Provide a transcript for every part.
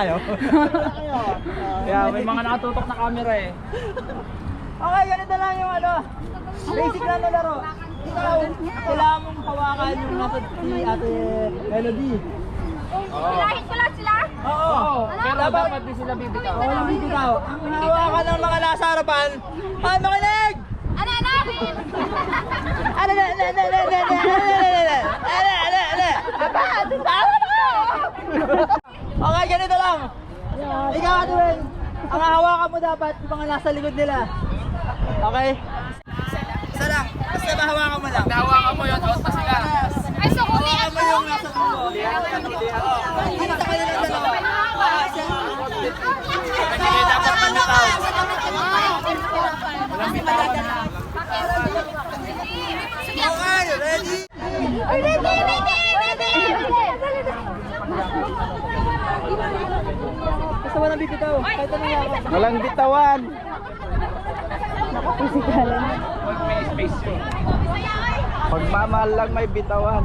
kayo? Kaya may mga nakatutok na camera eh. Okay, ganito lang yung ano. Basic lang na laro. Ikaw, kailangan mong hawakan yung nasa si Ate Melody. Hilahin ko lang sila? Oo. Pero dapat di sila bibitaw. Oo, lang bibitaw. Ang hawakan ng mga nasa harapan. Ay, makinig! Ano? Okay, ganito lang. Ikaw, Adwin. Ang hawakan mo dapat yung mga nasa likod nila. Okay? Isa lang. Basta mahawakan mo lang. Hawakan mo yun, out na sila. Ay, so kung Hawakan mo yung nasa dulo. Hindi sa kanila dalawa. Hindi dapat bumitaw. Walang bitaw. Okay, ready? Basta walang bibitaw. Kahit anong hawakan. Walang bitawan. Huwag may space yun. Pagmamahal lang may bitawan.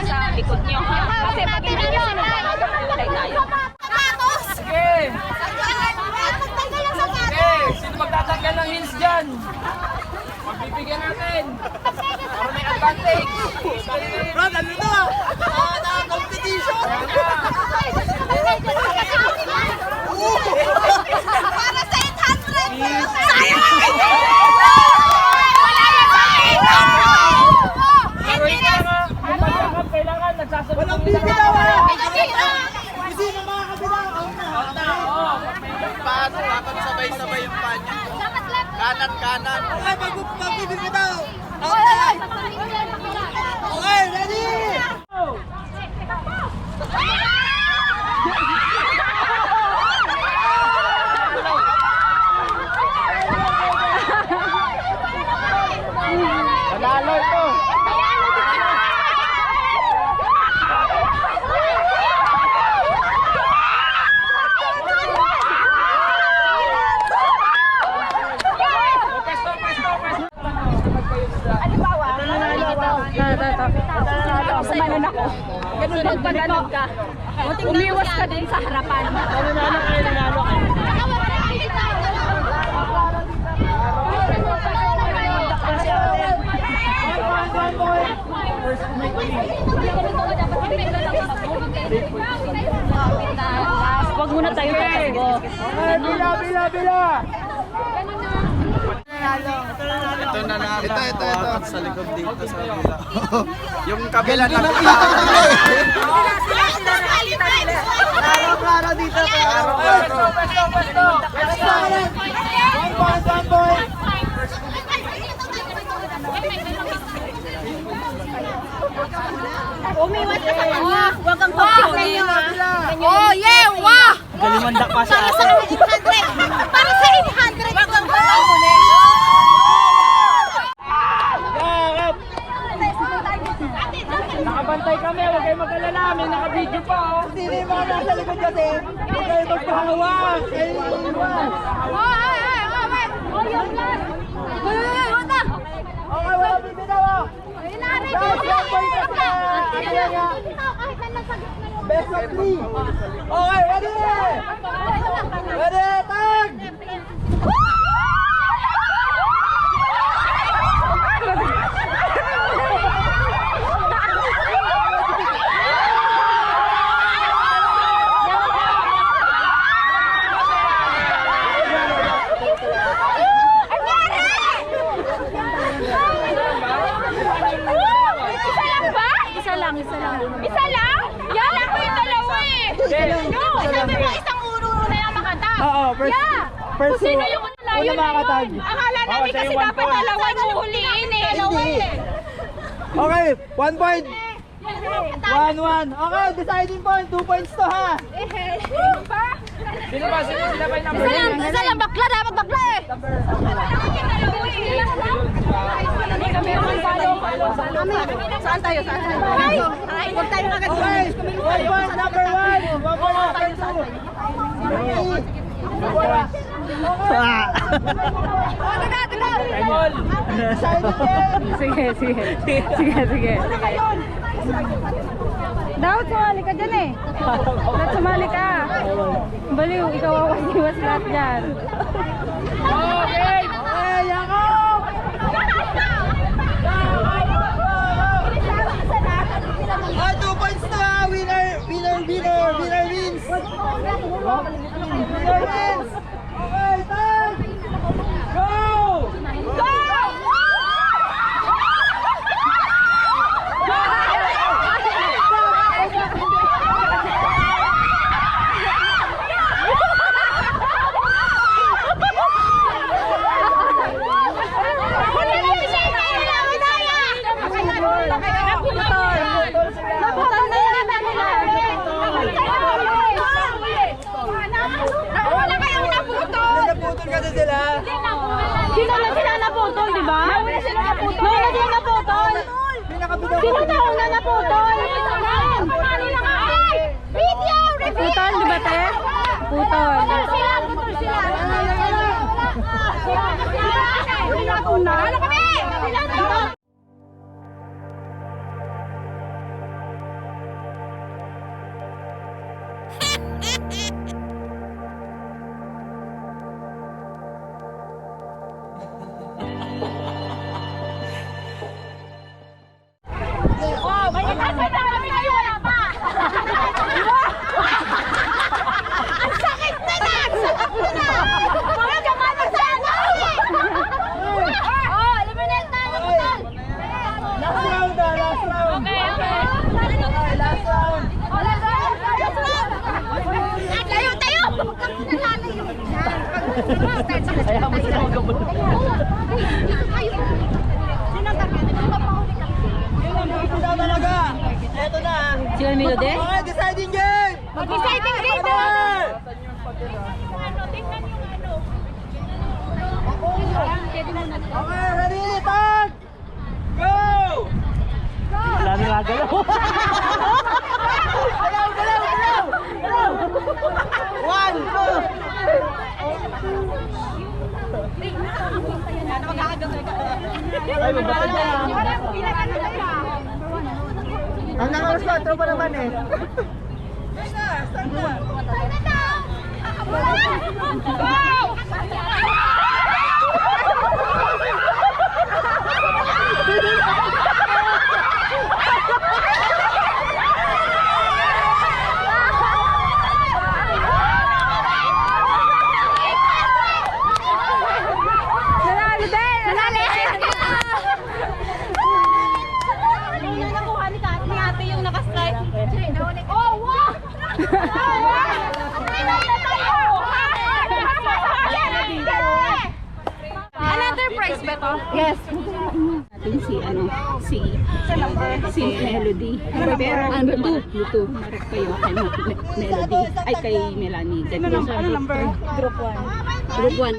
sa likod nyo ha. Kasi pati na yun. Sige! Sige! Sino magtatanggal ng heels dyan? Magbibigyan natin. Para may advantage. Brad, ano na? Competition! Para sa 800! Sayang! Kailangan nagsasagot. Walang bibitaw! Sino makakabitaw? Paano? Dapat sabay-sabay yung panyo. Kanan-kanan. Okay, magbibitaw! Okay, ready? Panalo ito. Sumanon ako. Ganun din pag ganon ka. Umiwas ka din sa harapan. Nanalo kayo. Huwag muna tayo tatakbo. Bila! Ito na lang. Ito. Sa likod dito sa kabila. Yung kabila na Klaro dito. Pwesto. One point. Umiwas ka sa kanya. Huwag kang pagkunin. Oh, yeah! Wah! Galimandak pa siya. Para sa 800! Para sa 800! Huwag kang pagkunin. Nakabantay kami, huwag kayo mag-alala. May naka-video pa oh. Sino yung mga nasa likod kasi? Huwag kayo magpahawak. Kayo yung iwan. Oh, yun lang! Okay, wala bibitaw. Best of 3. Okay, ready? Ready, tag! Isa lang? Yala ko yung dalawa eh! No! Sabi mo isang ulo na yung makatag! Oo, first Sino yung una makatag. Akala namin kasi dapat dalawa yung huhuliin eh! Okay, 1 point. 1-1. Okay, deciding point. 2 points to ha. Sino ba? Sino sila ba yung number? Isa lang bakla! Dapat bakla eh! Saan tayo? Ay! Huwag tayo agad. Okay, 1 point number 1. 1 point number 2. Ah. Sige, sige. Sige, sige. Dapat sumali ka dyan eh. Dapat sumali ka. Baliw, ikaw awas-iwas lahat dyan. Okay! Ay, Jacob! Ah, 2 points na! Winner wins! Winner wins! Okay, time! Go! Naputol na yan nila. Naputol kasi sila. Sino na sila naputol, di ba? Nauna sila naputol. Sino na una naputol? Video! Putol, di ba te? Putol. Putol sila. Ano kami? May itasay na kami kayo, wala pa! Ang sakit na na! Ang sakit na na! Mga gamanan sana! Oh, eliminate na! Eliminate! Last round na, last round. Okay, okay. Okay, last round. Oh, let's go! Let's go! Tayo, tayo! Ayaw mo sila magkabot. Ito na talaga. Ito na. Sila Melody? Okay, deciding game. Deciding game na! Okay, ready, tag! Go! Wala na nagalaw. Galaw, galaw, galaw! Galaw! 1, 2! Ay, mabasa niya. Ang nangalas ko, tropa naman eh. Start na! Nanalo din! Nanalo! Nakuha ni ate yung nakastrike. Oh, wow! Another prize ba to? Yes. Natin si Melody. Pero ano to? Marap kayo kay Melody. Ay kay Melanie. Ano number? Group 1. Group 1.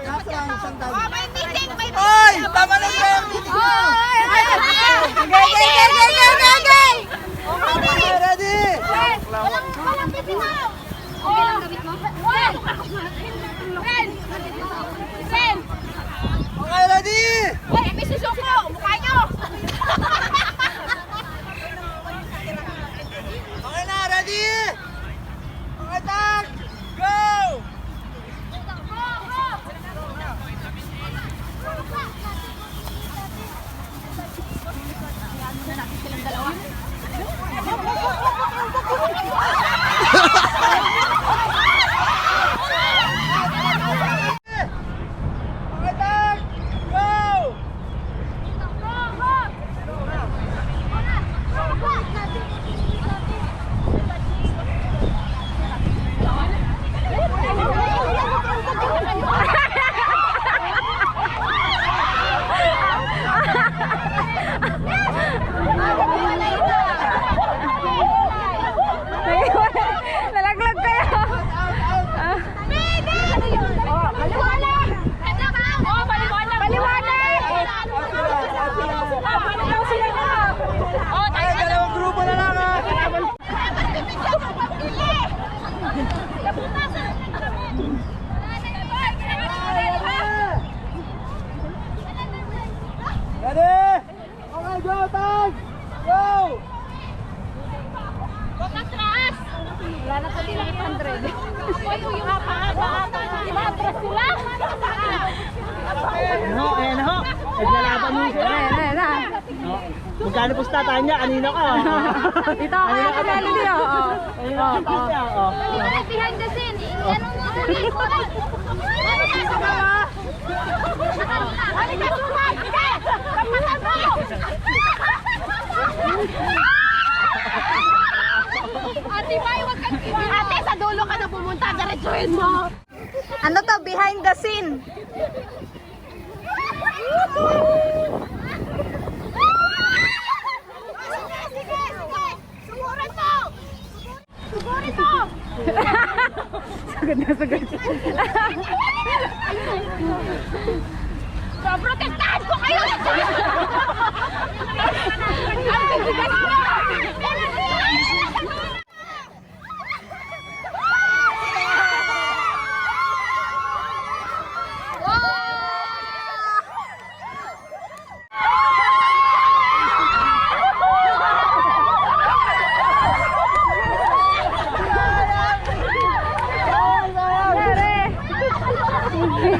Last round, isang tawag. Oh, may meeting! May meeting! Oy! Tama na kayo! Okay, ready! Walang bibitaw! Okay lang gamit mo? Sen! Okay, ready! Uy, may susuko! Mukha nyo! Okay na, ready? Okay, tag! Go! Di ba atras sila? Ayan ho. Naglalaban mo sila. No. Magkano po sa Tanya? Kanina ka. Dito ako kaya sa Melody, oo. Kanina ka Tanya. Oh. Behind the scene. Ano mo ulit? Ano ka sa mga? Ano ka sumat? Kapatan mo! Ate, May, wag kang ate, sa dulo ka na pumunta. Diretsuhin mo. Ano to, behind the scene? Sige. Sumuran mo! Sugurin mo! Sagad na sagad. Protektahan ko kayo! Ang bibigat mo!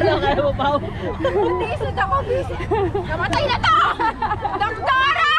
Kaya mo pa. Namatay na to! Doktora!